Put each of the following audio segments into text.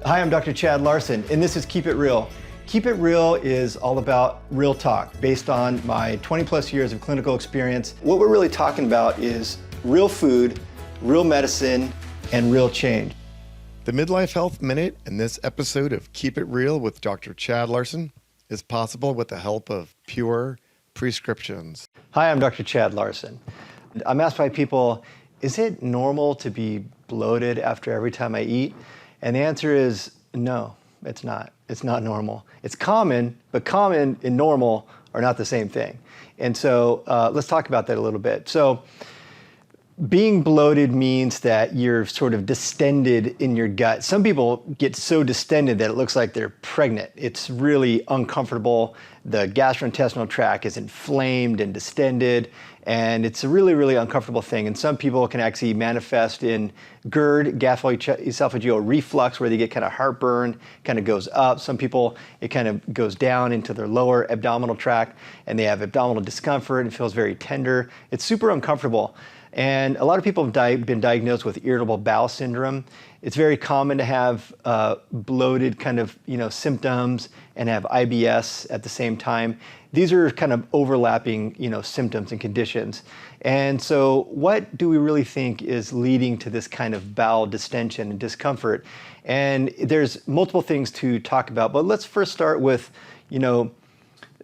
Hi, I'm Dr. Chad Larson, and this is Keep It Real. Keep It Real is all about real talk based on my 20 plus years of clinical experience. What we're really talking about is real food, real medicine, and real change. The Midlife Health Minute in this episode of Keep It Real with Dr. Chad Larson is possible with the help of pure prescriptions. Hi, I'm Dr. Chad Larson. I'm asked by people, is it normal to be bloated after every time I eat? And the answer is no, it's not. It's not normal. It's common, but common and normal are not the same thing. And so let's talk about that a little bit. So being bloated means that you're sort of distended in your gut. Some people get so distended that it looks like they're pregnant. It's really uncomfortable. The gastrointestinal tract is inflamed and distended, and it's a really, really uncomfortable thing. And some people can actually manifest in GERD, gastroesophageal reflux, where they get kind of heartburn, kind of goes up. Some people, it kind of goes down into their lower abdominal tract, and they have abdominal discomfort and feels very tender. It's super uncomfortable. And a lot of people have been diagnosed with irritable bowel syndrome. It's very common to have bloated kind of symptoms and have IBS at the same time. These are kind of overlapping symptoms and conditions. And so what do we really think is leading to this kind of bowel distension and discomfort? And there's multiple things to talk about, but let's first start with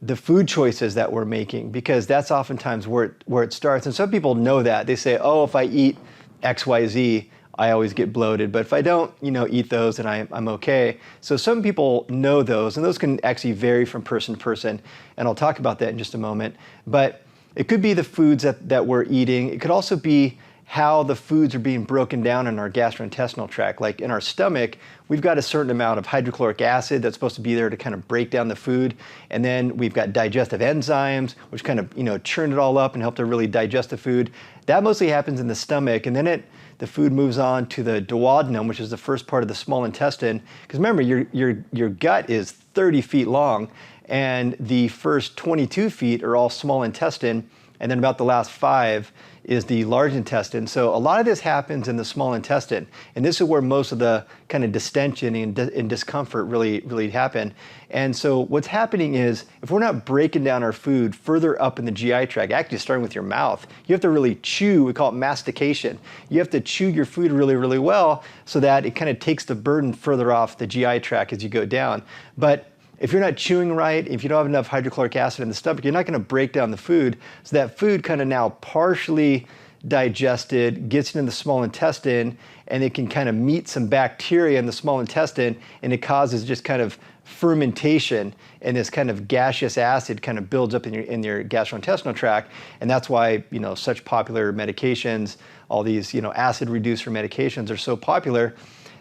the food choices that we're making, because that's oftentimes where it starts. And some people know that. They say, oh, if I eat XYZ, I always get bloated. But if I don't, eat those, then I'm okay. So some people know those, and those can actually vary from person to person. And I'll talk about that in just a moment. But it could be the foods that we're eating. It could also be how the foods are being broken down in our gastrointestinal tract. Like in our stomach, we've got a certain amount of hydrochloric acid that's supposed to be there to kind of break down the food. And then we've got digestive enzymes, which kind of, churn it all up and help to really digest the food. That mostly happens in the stomach. And then the food moves on to the duodenum, which is the first part of the small intestine. Because remember, your gut is 30 feet long, and the first 22 feet are all small intestine. And then about the last 5 is the large intestine. So a lot of this happens in the small intestine. And this is where most of the kind of distension and discomfort really happen. And so what's happening is, if we're not breaking down our food further up in the GI tract, actually starting with your mouth, you have to really chew. We call it mastication. You have to chew your food really, really well so that it kind of takes the burden further off the GI tract as you go down. But if you're not chewing right, if you don't have enough hydrochloric acid in the stomach, you're not going to break down the food. So that food kind of now partially digested gets into the small intestine, and it can kind of meet some bacteria in the small intestine, and it causes just kind of fermentation, and this kind of gaseous acid kind of builds up in your gastrointestinal tract. And that's why such popular medications, all these acid reducer medications are so popular.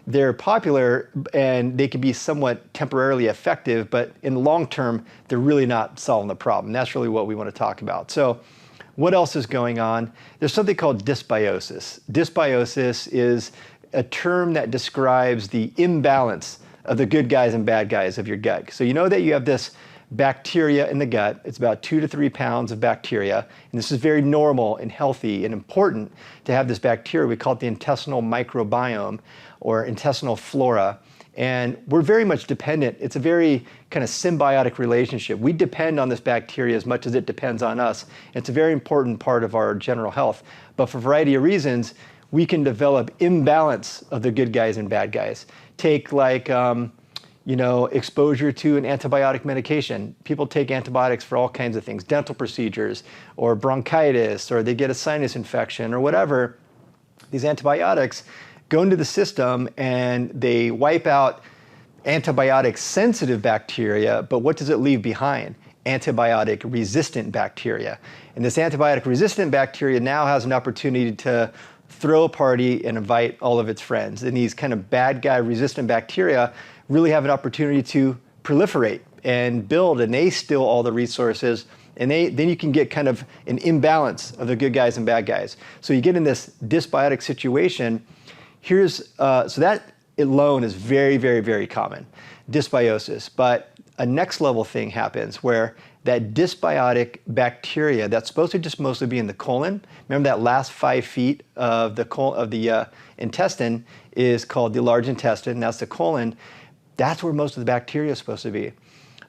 They're popular and they can be somewhat temporarily effective, but in the long term, they're really not solving the problem. That's really what we want to talk about. So what else is going on? There's something called dysbiosis. Dysbiosis is a term that describes the imbalance of the good guys and bad guys of your gut. So you know that you have this bacteria in the gut. It's about 2 to 3 pounds of bacteria. And this is very normal and healthy and important to have this bacteria. We call it the intestinal microbiome or intestinal flora. And we're very much dependent. It's a very kind of symbiotic relationship. We depend on this bacteria as much as it depends on us. It's a very important part of our general health. But for a variety of reasons, we can develop imbalance of the good guys and bad guys. Take like, exposure to an antibiotic medication. People take antibiotics for all kinds of things, dental procedures or bronchitis, or they get a sinus infection or whatever. These antibiotics go into the system and they wipe out antibiotic-sensitive bacteria, but what does it leave behind? Antibiotic-resistant bacteria. And this antibiotic-resistant bacteria now has an opportunity to throw a party and invite all of its friends. And these kind of bad guy-resistant bacteria really have an opportunity to proliferate and build, and they steal all the resources, and then you can get kind of an imbalance of the good guys and bad guys. So you get in this dysbiotic situation. So that alone is very, very, very common, dysbiosis. But a next level thing happens where that dysbiotic bacteria that's supposed to just mostly be in the colon. Remember that last 5 feet of the intestine is called the large intestine. That's the colon. That's where most of the bacteria is supposed to be.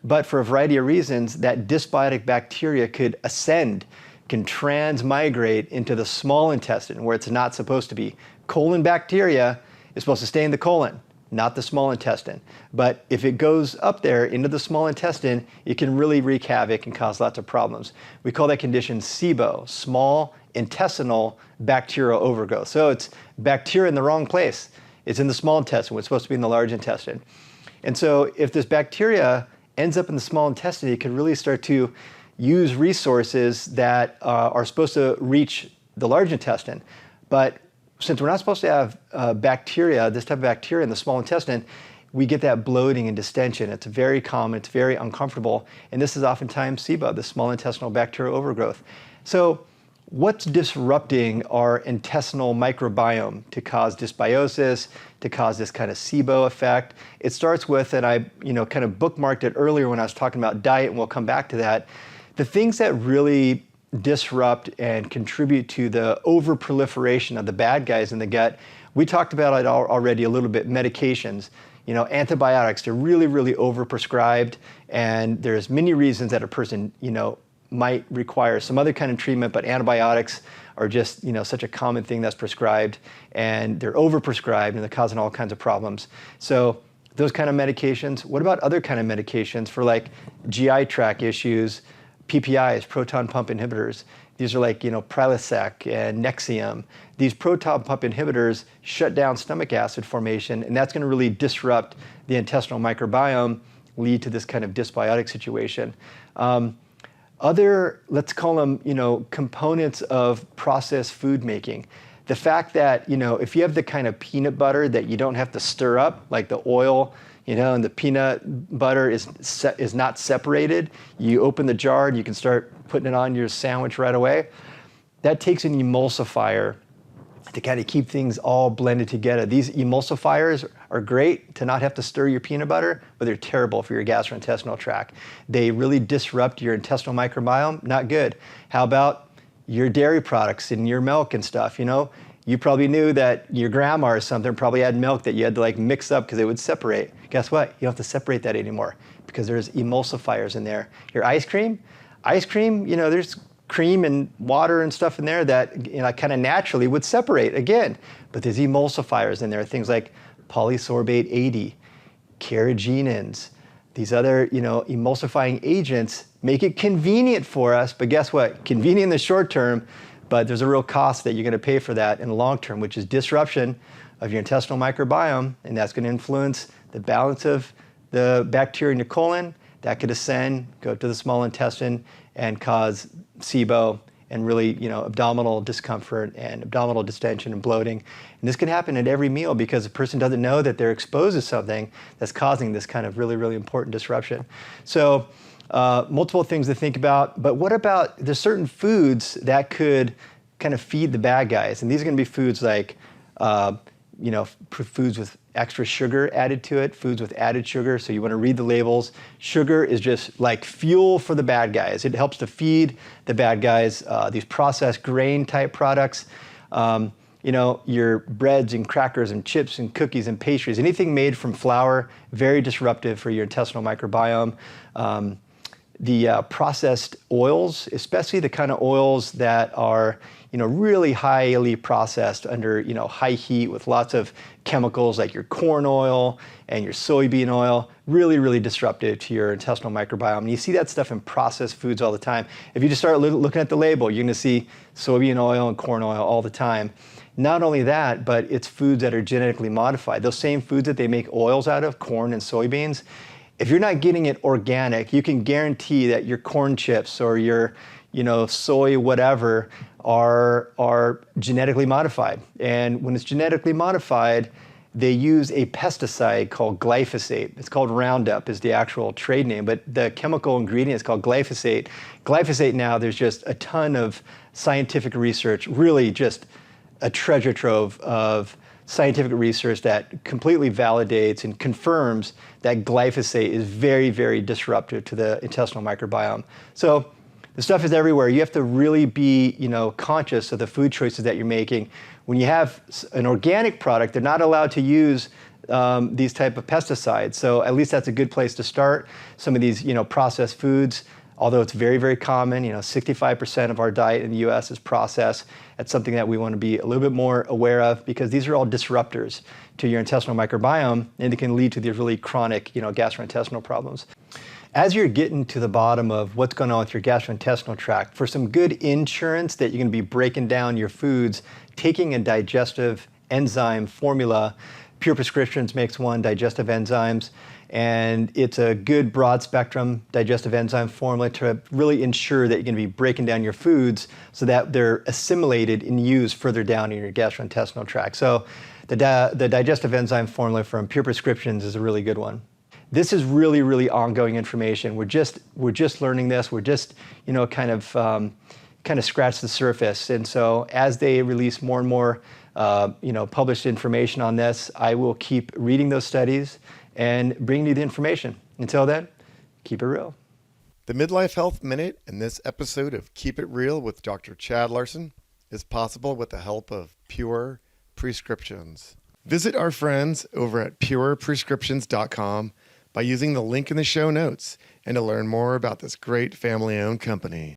But for a variety of reasons, that dysbiotic bacteria could ascend, can transmigrate into the small intestine where it's not supposed to be. Colon bacteria is supposed to stay in the colon, not the small intestine. But if it goes up there into the small intestine, it can really wreak havoc and cause lots of problems. We call that condition SIBO, small intestinal bacterial overgrowth. So it's bacteria in the wrong place. It's in the small intestine when it's supposed to be in the large intestine. And so if this bacteria ends up in the small intestine, it could really start to use resources that are supposed to reach the large intestine. But since we're not supposed to have bacteria, this type of bacteria in the small intestine, we get that bloating and distension. It's very common, it's very uncomfortable, and this is oftentimes SIBO, the small intestinal bacterial overgrowth. So what's disrupting our intestinal microbiome to cause dysbiosis, to cause this kind of SIBO effect? It starts with, and I kind of bookmarked it earlier when I was talking about diet, and we'll come back to that. The things that really disrupt and contribute to the overproliferation of the bad guys in the gut, we talked about it already a little bit, medications. Antibiotics, they're really, really overprescribed, and there's many reasons that a person, might require some other kind of treatment, but antibiotics are just, such a common thing that's prescribed, and they're overprescribed, and they're causing all kinds of problems. So those kind of medications. What about other kind of medications for like GI tract issues, PPIs, proton pump inhibitors? These are like, Prilosec and Nexium. These proton pump inhibitors shut down stomach acid formation, and that's going to really disrupt the intestinal microbiome, lead to this kind of dysbiotic situation. Other, let's call them, components of processed food making. The fact that, if you have the kind of peanut butter that you don't have to stir up, like the oil, and the peanut butter is not separated, you open the jar and you can start putting it on your sandwich right away. That takes an emulsifier to kind of keep things all blended together. These emulsifiers are great to not have to stir your peanut butter, but they're terrible for your gastrointestinal tract. They really disrupt your intestinal microbiome, not good. How about your dairy products and your milk and stuff, You probably knew that your grandma or something probably had milk that you had to mix up because it would separate. Guess what? You don't have to separate that anymore because there's emulsifiers in there. Your ice cream, there's cream and water and stuff in there that kind of naturally would separate again. But there's emulsifiers in there, things like polysorbate 80, carrageenans. These other emulsifying agents make it convenient for us, but guess what? Convenient in the short term, but there's a real cost that you're going to pay for that in the long term, which is disruption of your intestinal microbiome, and that's going to influence the balance of the bacteria in your colon. That could ascend, go to the small intestine, and cause SIBO and really, abdominal discomfort and abdominal distension and bloating. And this can happen at every meal because the person doesn't know that they're exposed to something that's causing this kind of really, really important disruption. So multiple things to think about, but what about, there's certain foods that could kind of feed the bad guys, and these are going to be foods like, foods with extra sugar added to it, foods with added sugar, so you want to read the labels. Sugar is just like fuel for the bad guys. It helps to feed the bad guys. These processed grain type products, your breads and crackers and chips and cookies and pastries, anything made from flour, very disruptive for your intestinal microbiome. The processed oils, especially the kind of oils that are, really highly processed under, high heat with lots of chemicals like your corn oil and your soybean oil, really, really disruptive to your intestinal microbiome. And you see that stuff in processed foods all the time. If you just start looking at the label, you're going to see soybean oil and corn oil all the time. Not only that, but it's foods that are genetically modified. Those same foods that they make oils out of, corn and soybeans, if you're not getting it organic, you can guarantee that your corn chips or your, soy whatever are genetically modified. And when it's genetically modified, they use a pesticide called glyphosate. It's called Roundup is the actual trade name, but the chemical ingredient is called glyphosate. Glyphosate now, there's just a ton of scientific research, really just a treasure trove of scientific research that completely validates and confirms that glyphosate is very, very disruptive to the intestinal microbiome. So the stuff is everywhere. You have to really be, conscious of the food choices that you're making. When you have an organic product, they're not allowed to use these type of pesticides. So at least that's a good place to start. Some of these, processed foods, although it's very, very common, 65% of our diet in the US is processed. That's something that we want to be a little bit more aware of because these are all disruptors to your intestinal microbiome and it can lead to these really chronic, gastrointestinal problems. As you're getting to the bottom of what's going on with your gastrointestinal tract, for some good insurance that you're going to be breaking down your foods, taking a digestive enzyme formula. Pure Prescriptions makes one, digestive enzymes, and it's a good broad spectrum digestive enzyme formula to really ensure that you're going to be breaking down your foods so that they're assimilated and used further down in your gastrointestinal tract. So the digestive enzyme formula from Pure Prescriptions is a really good one. This is really, really ongoing information. We're just learning this. We're just, kind of scratch the surface. And so as they release more and more, published information on this, I will keep reading those studies and bringing you the information. Until then, keep it real. The Midlife Health Minute and this episode of Keep It Real with Dr. Chad Larson is possible with the help of Pure Prescriptions. Visit our friends over at pureprescriptions.com by using the link in the show notes and to learn more about this great family-owned company.